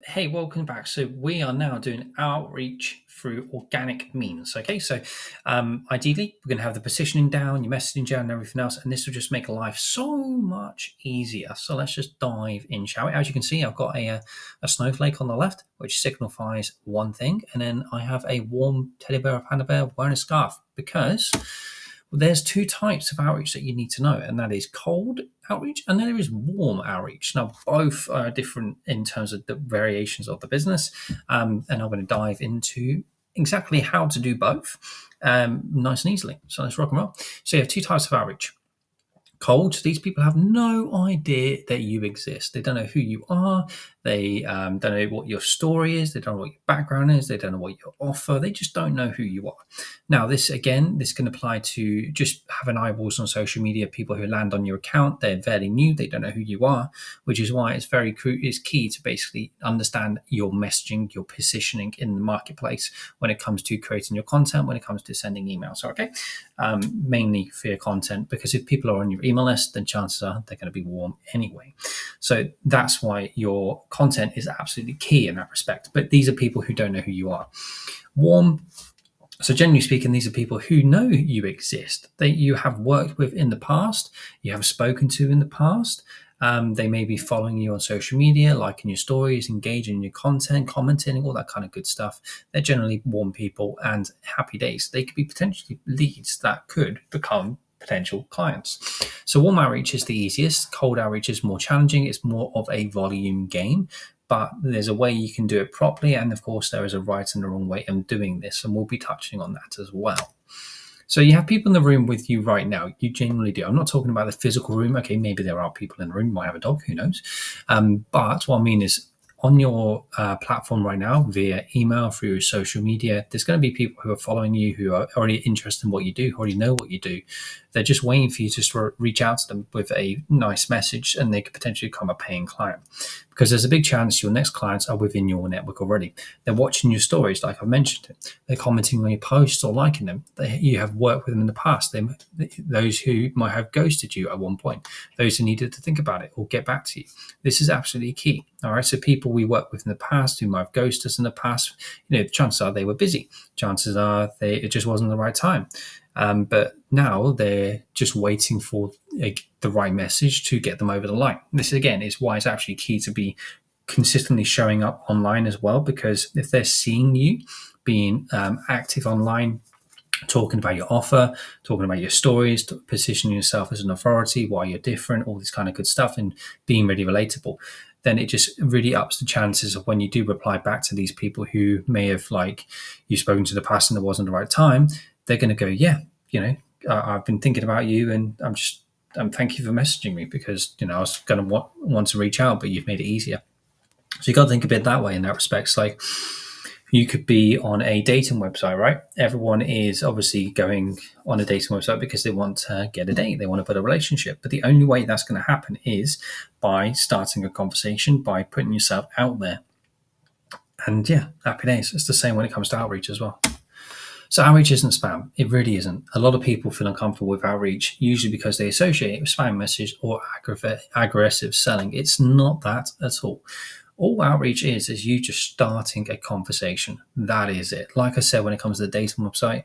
Hey, welcome back. So we are now doing outreach through organic means. Okay, so ideally we're going to have the positioning down, your messaging down, and everything else, and this will just make life so much easier. So let's just dive in, shall we? As you can see, I've got a snowflake on the left, which signifies one thing, and then I have a warm teddy bear or panda bear wearing a scarf because there's two types of outreach that you need to know, and that is cold outreach and then there is warm outreach. Now, both are different in terms of the variations of the business, and I'm going to dive into exactly how to do both nice and easily. So let's rock and roll. So you have two types of outreach. Cold, these people have no idea that you exist. They don't know who you are. They don't know what your story is. They don't know what your background is. They don't know what you offer. They just don't know who you are. Now, this can apply to just having eyeballs on social media. People who land on your account, they're fairly new. They don't know who you are, which is why it's key to basically understand your messaging, your positioning in the marketplace when it comes to creating your content, when it comes to sending emails. Okay, mainly for your content, because if people are on your email list, then chances are they're going to be warm anyway. So that's why your content is absolutely key in that respect. But these are people who don't know who you are. Warm. So generally speaking, these are people who know you exist, that you have worked with in the past, you have spoken to in the past. They may be following you on social media, liking your stories, engaging in your content, commenting, all that kind of good stuff. They're generally warm people and happy days. They could be potentially leads that could become potential clients. So warm outreach is the easiest. Cold outreach is more challenging. It's more of a volume game, but there's a way you can do it properly. And of course, there is a right and a wrong way of doing this. And we'll be touching on that as well. So you have people in the room with you right now. You genuinely do. I'm not talking about the physical room. Okay, maybe there are people in the room. You might have a dog, who knows? But what I mean is on your platform right now, via email, through social media, there's going to be people who are following you, who are already interested in what you do, who already know what you do. They're just waiting for you to sort of reach out to them with a nice message, and they could potentially become a paying client. Because there's a big chance your next clients are within your network already. They're watching your stories, like I mentioned. They're commenting on your posts or liking them. You have worked with them in the past. Those who might have ghosted you at one point, those who needed to think about it or get back to you. This is absolutely key. All right. So people we worked with in the past who might have ghosted us in the past, chances are they were busy. Chances are it just wasn't the right time. But now they're just waiting for the right message to get them over the line. This, again, is why it's actually key to be consistently showing up online as well, because if they're seeing you being active online, talking about your offer, talking about your stories, positioning yourself as an authority, why you're different, all this kind of good stuff, and being really relatable, then it just really ups the chances of when you do reply back to these people who may have you've spoken to the past and it wasn't the right time. They're going to go, yeah, I've been thinking about you, and thank you for messaging me, because I was going to want to reach out, but you've made it easier. So you got to think a bit that way in that respect. It's like you could be on a dating website, right? Everyone is obviously going on a dating website because they want to get a date. They want to put a relationship. But the only way that's going to happen is by starting a conversation, by putting yourself out there. And yeah, happy days. It's the same when it comes to outreach as well. So outreach isn't spam. It really isn't. A lot of people feel uncomfortable with outreach, usually because they associate it with spam message or aggressive selling. It's not that at all. All outreach is you just starting a conversation. That is it. Like I said, when it comes to the dating website,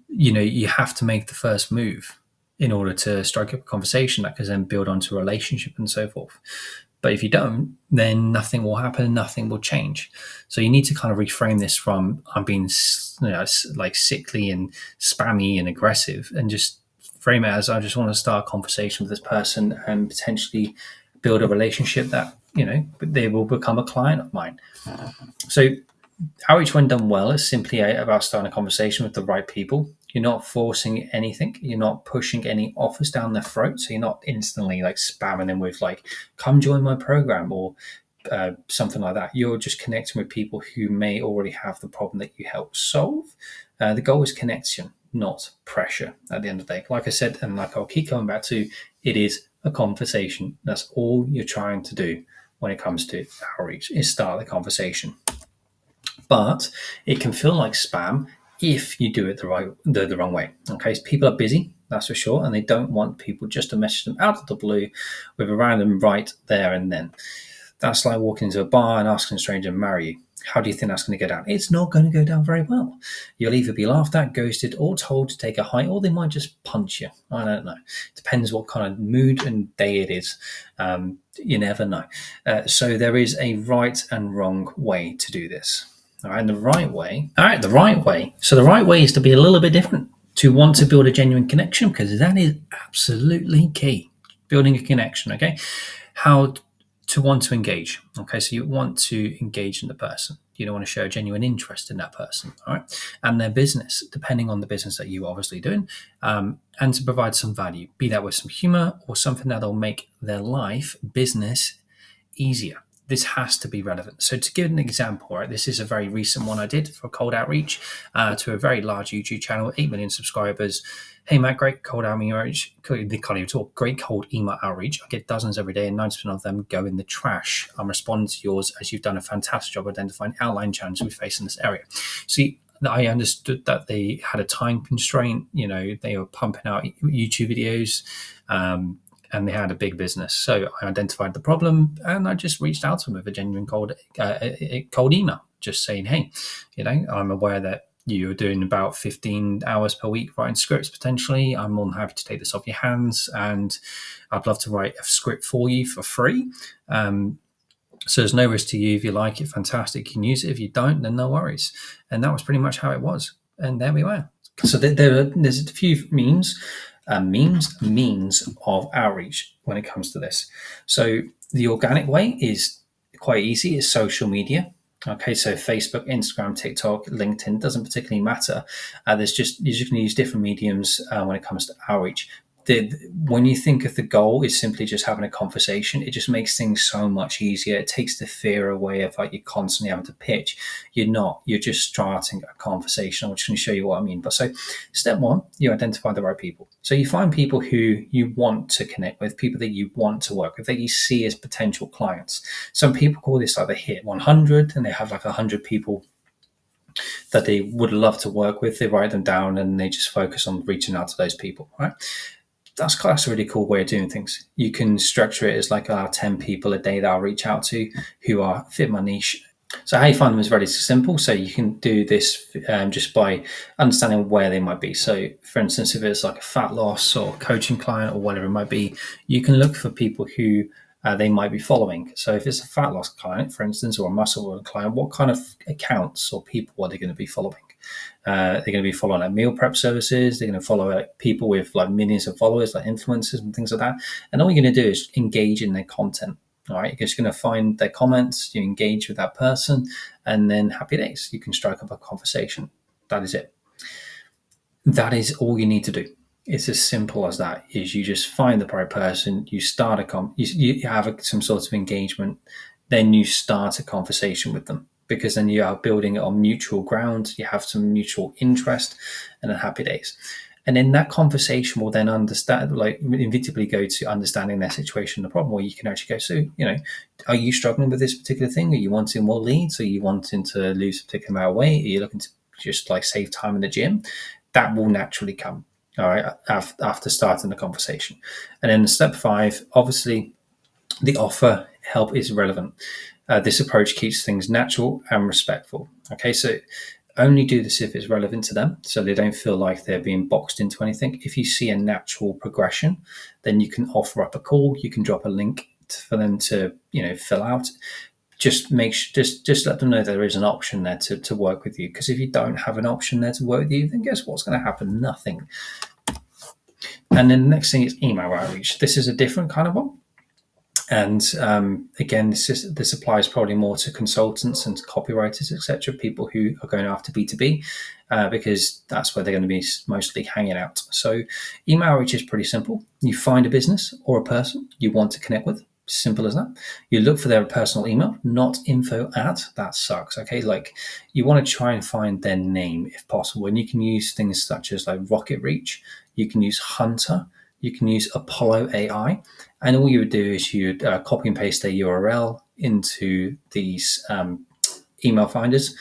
you have to make the first move in order to strike up a conversation that can then build onto a relationship and so forth. But if you don't, then nothing will happen, nothing will change. So you need to kind of reframe this from I'm being like sickly and spammy and aggressive, and just frame it as I just want to start a conversation with this person and potentially build a relationship that, they will become a client of mine. So outreach, when done well, is simply about starting a conversation with the right people. You're not forcing anything. You're not pushing any offers down their throat. So you're not instantly spamming them with come join my program or something like that. You're just connecting with people who may already have the problem that you help solve. The goal is connection, not pressure at the end of the day. Like I said, and like I'll keep coming back to, it is a conversation. That's all you're trying to do when it comes to outreach, is start the conversation. But it can feel like spam if you do it the wrong way. Okay, so people are busy, that's for sure, and they don't want people just to message them out of the blue with a random right there and then. That's like walking into a bar and asking a stranger to marry you. How do you think that's going to go down? It's not going to go down very well. You'll either be laughed at, ghosted, or told to take a hike, or they might just punch you. I don't know. Depends what kind of mood and day it is. You never know. So there is a right and wrong way to do this. All right, the right way. So the right way is to be a little bit different, to want to build a genuine connection, because that is absolutely key. Building a connection, okay? How to want to engage. Okay, so you want to engage in the person. You don't want to show a genuine interest in that person, all right? And their business, depending on the business that you're obviously doing, and to provide some value, be that with some humor or something that'll make their life, business, easier. This has to be relevant. So to give an example, right, this is a very recent one I did for cold outreach to a very large YouTube channel, 8 million subscribers. Hey Matt, great cold outreach. They can't even talk. Great cold email outreach. I get dozens every day, and 90% of them go in the trash. I'm responding to yours as you've done a fantastic job identifying outline challenges we face in this area. See, I understood that they had a time constraint. They were pumping out YouTube videos. And they had a big business. So I identified the problem and I just reached out to them with a genuine cold email, just saying, hey, I'm aware that you're doing about 15 hours per week writing scripts potentially. I'm more than happy to take this off your hands, and I'd love to write a script for you for free. So there's no risk to you. If you like it, fantastic. You can use it. If you don't, then no worries. And that was pretty much how it was. And there we were. So there's a few means of outreach when it comes to this. So the organic way is quite easy. It's social media. Okay, so Facebook, Instagram, TikTok, LinkedIn, doesn't particularly matter. You're just going to use different mediums when it comes to outreach. When you think of the goal is simply just having a conversation, it just makes things so much easier. It takes the fear away of like you're constantly having to pitch. You're just starting a conversation. I'm just going to show you what I mean. But so step one, you identify the right people. So you find people who you want to connect with, people that you want to work with, that you see as potential clients. Some people call this like the hit 100, and they have like 100 people that they would love to work with. They write them down and they just focus on reaching out to those people, right? That's a really cool way of doing things. You can structure it as like 10 people a day that I'll reach out to who are fit my niche. So how you find them is really simple. So you can do this just by understanding where they might be. So for instance, if it's like a fat loss or coaching client or whatever it might be, you can look for people who they might be following. So if it's a fat loss client, for instance, or a muscle client, what kind of accounts or people are they going to be following? They're going to be following like meal prep services. They're going to follow like people with like millions of followers, like influencers and things like that. And all you're going to do is engage in their content. All right, you're just going to find their comments, you engage with that person, and then happy days. You can strike up a conversation. That is it. That is all you need to do. It's as simple as that. Is you just find the right person, you start you have some sort of engagement, then you start a conversation with them, because then you are building it on mutual ground. You have some mutual interest, and then happy days. And then that conversation will then inevitably go to understanding their situation, the problem, where you can actually go, so, are you struggling with this particular thing? Are you wanting more leads? Are you wanting to lose a particular amount of weight? Are you looking to just like save time in the gym? That will naturally come, all right, after starting the conversation. And then step 5, obviously, the offer help is relevant. This approach keeps things natural and respectful. Okay, so only do this if it's relevant to them, so they don't feel like they're being boxed into anything. If you see a natural progression, then you can offer up a call. You can drop a link for them to fill out. Just let them know there is an option there to work with you. Because if you don't have an option there to work with you, then guess what's going to happen? Nothing. And then the next thing is email outreach. This is a different kind of one. And again, this applies probably more to consultants and copywriters, etc., people who are going after B2B, because that's where they're going to be mostly hanging out. So email outreach is pretty simple. You find a business or a person you want to connect with. Simple as that. You look for their personal email, not info at. That sucks. Okay, like you want to try and find their name if possible, and you can use things such as like Rocket Reach. You can use Hunter. You can use Apollo AI, and all you would do is you'd copy and paste their URL into these email finders,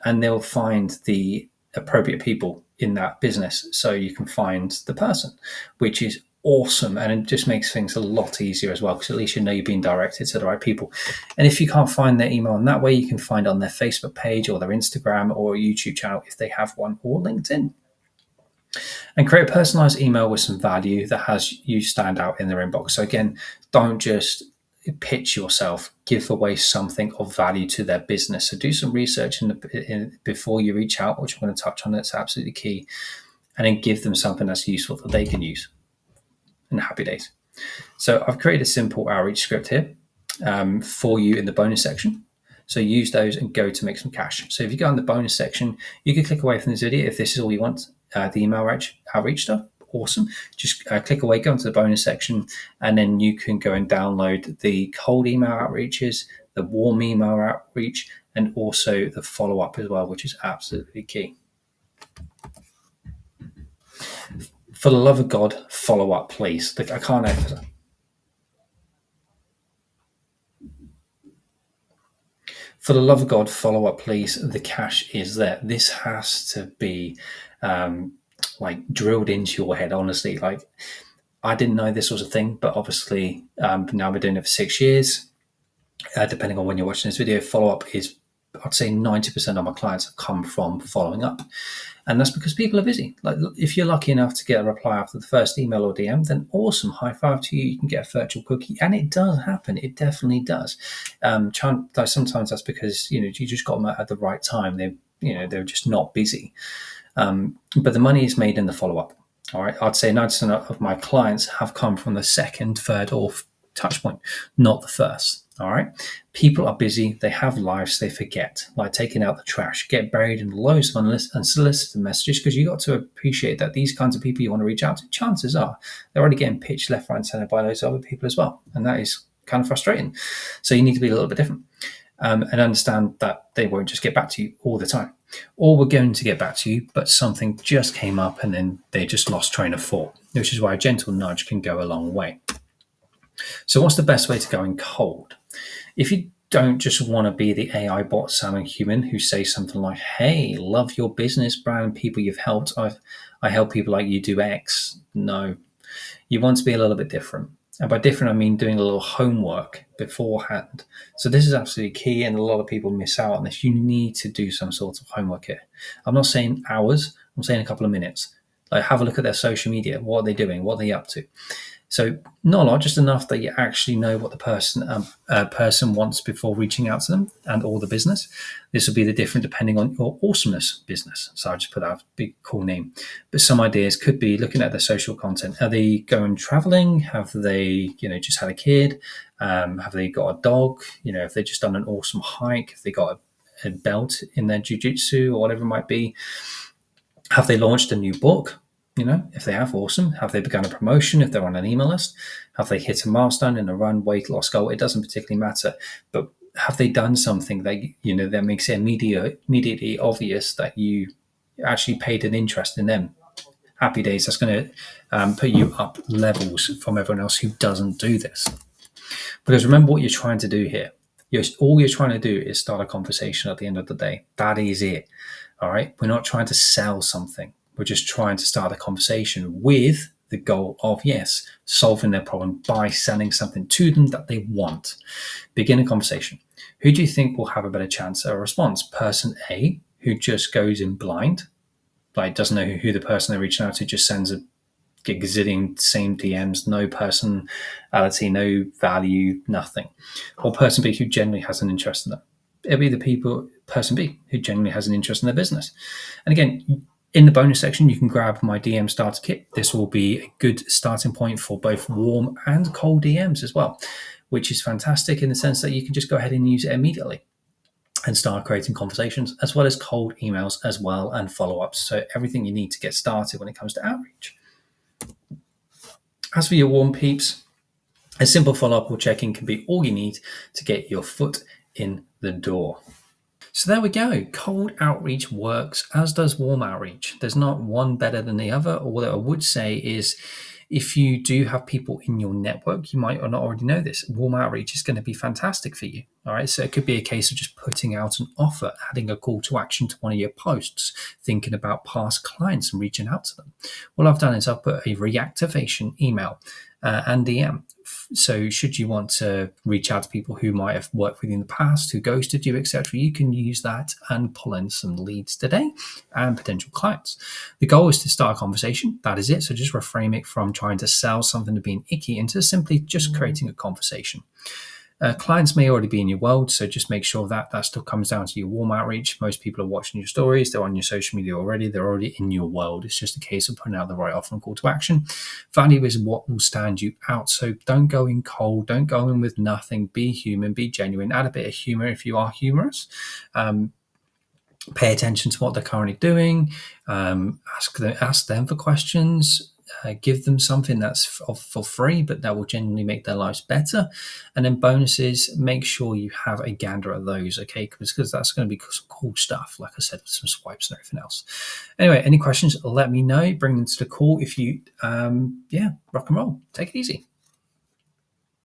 and they'll find the appropriate people in that business. So you can find the person, which is awesome, and it just makes things a lot easier as well, because at least you know you're being directed to the right people. And if you can't find their email in that way, you can find it on their Facebook page or their Instagram or YouTube channel if they have one, or LinkedIn. And create a personalized email with some value that has you stand out in their inbox. So again, don't just pitch yourself, give away something of value to their business. So do some research before you reach out, which I'm going to touch on. That's absolutely key. And then give them something that's useful that they can use. And happy days. So I've created a simple outreach script here for you in the bonus section. So use those and go to make some cash. So if you go in the bonus section, you can click away from this video if this is all you want, the email outreach stuff. Awesome. Just click away, go into the bonus section, and then you can go and download the cold email outreaches, the warm email outreach, and also the follow-up as well, which is absolutely key. For the love of God, follow up, please. I can't emphasize. For the love of God, follow up, please. The cash is there. This has to be drilled into your head, honestly. Like, I didn't know this was a thing, but obviously now I've been doing it for 6 years. Depending on when you're watching this video, follow up is, I'd say 90% of my clients have come from following up. And that's because people are busy. Like, if you're lucky enough to get a reply after the first email or DM, then awesome, high five to you. You can get a virtual cookie, and it does happen. It definitely does. Sometimes that's because you just got them at the right time. They're just not busy. But the money is made in the follow up. All right, I'd say 90% of my clients have come from the second, third, or touch point, not the first. All right, people are busy, they have lives, they forget, like taking out the trash, get buried in loads of unsolicited messages, because you got to appreciate that these kinds of people you want to reach out to, chances are they're already getting pitched left, right, and center by loads of other people as well. And that is kind of frustrating. So you need to be a little bit different and understand that they won't just get back to you all the time. Or we're going to get back to you, but something just came up and then they just lost train of thought, which is why a gentle nudge can go a long way. So what's the best way to go in cold? If you don't just want to be the AI bot sounding human who says something like, hey, love your business, brand, people you've helped. I help people like you do X. No, you want to be a little bit different. And by different, I mean doing a little homework beforehand. So this is absolutely key, and a lot of people miss out on this. You need to do some sort of homework here. I'm not saying hours, I'm saying a couple of minutes. Like, have a look at their social media. What are they doing? What are they up to? So not a lot, just enough that you actually know what the person wants before reaching out to them and all the business. This will be the different depending on your awesomeness business. So I just put out a big cool name. But some ideas could be looking at their social content. Are they going traveling? Have they, just had a kid? Have they got a dog? If they've just done an awesome hike? Have they got a belt in their jiu-jitsu or whatever it might be? Have they launched a new book? If they have, awesome. Have they begun a promotion if they're on an email list? Have they hit a milestone in a run, weight loss goal? It doesn't particularly matter. But have they done something that, that makes it immediately obvious that you actually paid an interest in them? Happy days. That's going to put you up levels from everyone else who doesn't do this. Because remember what you're trying to do here. All you're trying to do is start a conversation at the end of the day. That is it. All right. We're not trying to sell something. We're just trying to start a conversation with the goal of, yes, solving their problem by selling something to them that they want. Begin a conversation. Who do you think will have a better chance at a response? Person A, who just goes in blind, like doesn't know who the person they're reaching out to, just sends a gazillion same DMs, no personality, no value, nothing. Or person B, who genuinely has an interest in them. It'll be person B, who genuinely has an interest in their business. And again, in the bonus section, you can grab my DM starter kit. This will be a good starting point for both warm and cold DMs as well, which is fantastic in the sense that you can just go ahead and use it immediately and start creating conversations, as well as cold emails as well, and follow-ups. So everything you need to get started when it comes to outreach. As for your warm peeps, a simple follow-up or check-in can be all you need to get your foot in the door. So there we go. Cold outreach works, as does warm outreach. There's not one better than the other. All that I would say is If you do have people in your network, you might not already know this, warm outreach is going to be fantastic for you. All right. So it could be a case of just putting out an offer, adding a call to action to one of your posts, thinking about past clients and reaching out to them. What I've done is I've put a reactivation email and DM. So should you want to reach out to people who might have worked with you in the past, who ghosted you, etc., you can use that and pull in some leads today and potential clients. The goal is to start a conversation. That is it. So just reframe it from trying to sell something to being icky into simply just creating a conversation. Clients may already be in your world, so just make sure that still comes down to your warm outreach. Most people are watching your stories, they're on your social media already, they're already in your world. It's just a case of putting out the right offer and call to action. Value is what will stand you out, so don't go in cold, don't go in with nothing. Be human, be genuine, add a bit of humor if you are humorous. Pay attention to what they're currently doing. Ask them for questions. Give them something that's for free, but that will genuinely make their lives better. And then bonuses, make sure you have a gander at those, okay? Because that's going to be some cool stuff, like I said, with some swipes and everything else. Anyway, any questions, let me know. Bring them to the call if you, rock and roll. Take it easy.